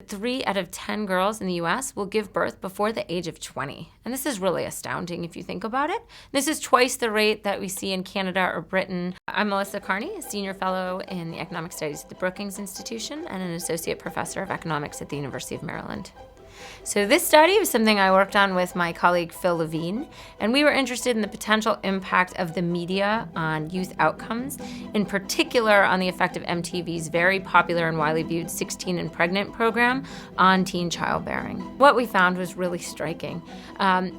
that 3 out of 10 girls in the US will give birth before the age of 20. And this is really astounding if you think about it. This is twice the rate that we see in Canada or Britain. I'm Melissa Kearney, a senior fellow in the economic studies at the Brookings Institution and an associate professor of economics at the University of Maryland. So this study was something I worked on with my colleague Phillip Levine, and we were interested in the potential impact of the media on youth outcomes, in particular on the effect of MTV's very popular and widely viewed 16 and Pregnant program on teen childbearing. What we found was really striking.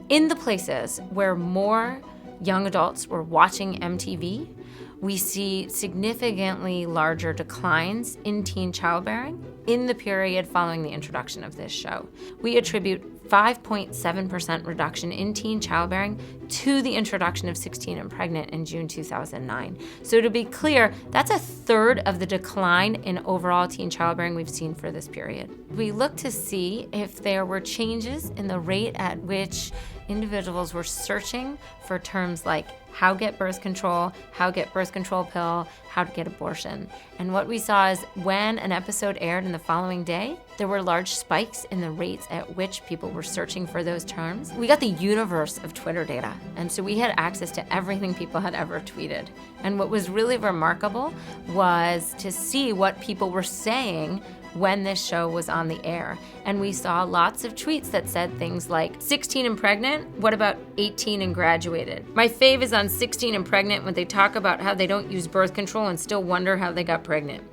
In the places where more young adults were watching MTV, we see significantly larger declines in teen childbearing in the period following the introduction of this show. We attribute 5.7% reduction in teen childbearing to the introduction of 16 and Pregnant in June 2009. So to be clear, that's a third of the decline in overall teen childbearing we've seen for this period. We looked to see if there were changes in the rate at which individuals were searching for terms like how get birth control pill, how to get abortion. And what we saw is when an episode aired in the following day, there were large spikes in the rates at which people were searching for those terms. We got the universe of Twitter data, and so we had access to everything people had ever tweeted. And what was really remarkable was to see what people were saying when this show was on the air. And we saw lots of tweets that said things like, 16 and pregnant? What about 18 and graduated? My fave is on 16 and pregnant when they talk about how they don't use birth control and still wonder how they got pregnant.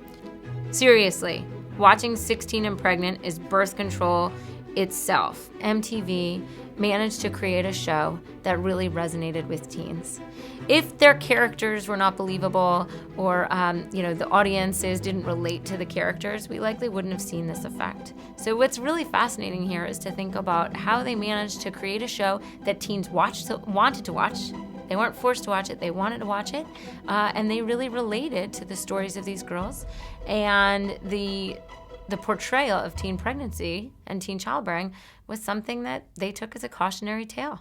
Seriously, watching 16 and Pregnant is birth control itself. MTV managed to create a show that really resonated with teens. If their characters were not believable or the audiences didn't relate to the characters, we likely wouldn't have seen this effect. So what's really fascinating here is to think about how they managed to create a show that teens wanted to watch. They weren't forced to watch it, they wanted to watch it, and they really related to the stories of these girls. And the portrayal of teen pregnancy and teen childbearing was something that they took as a cautionary tale.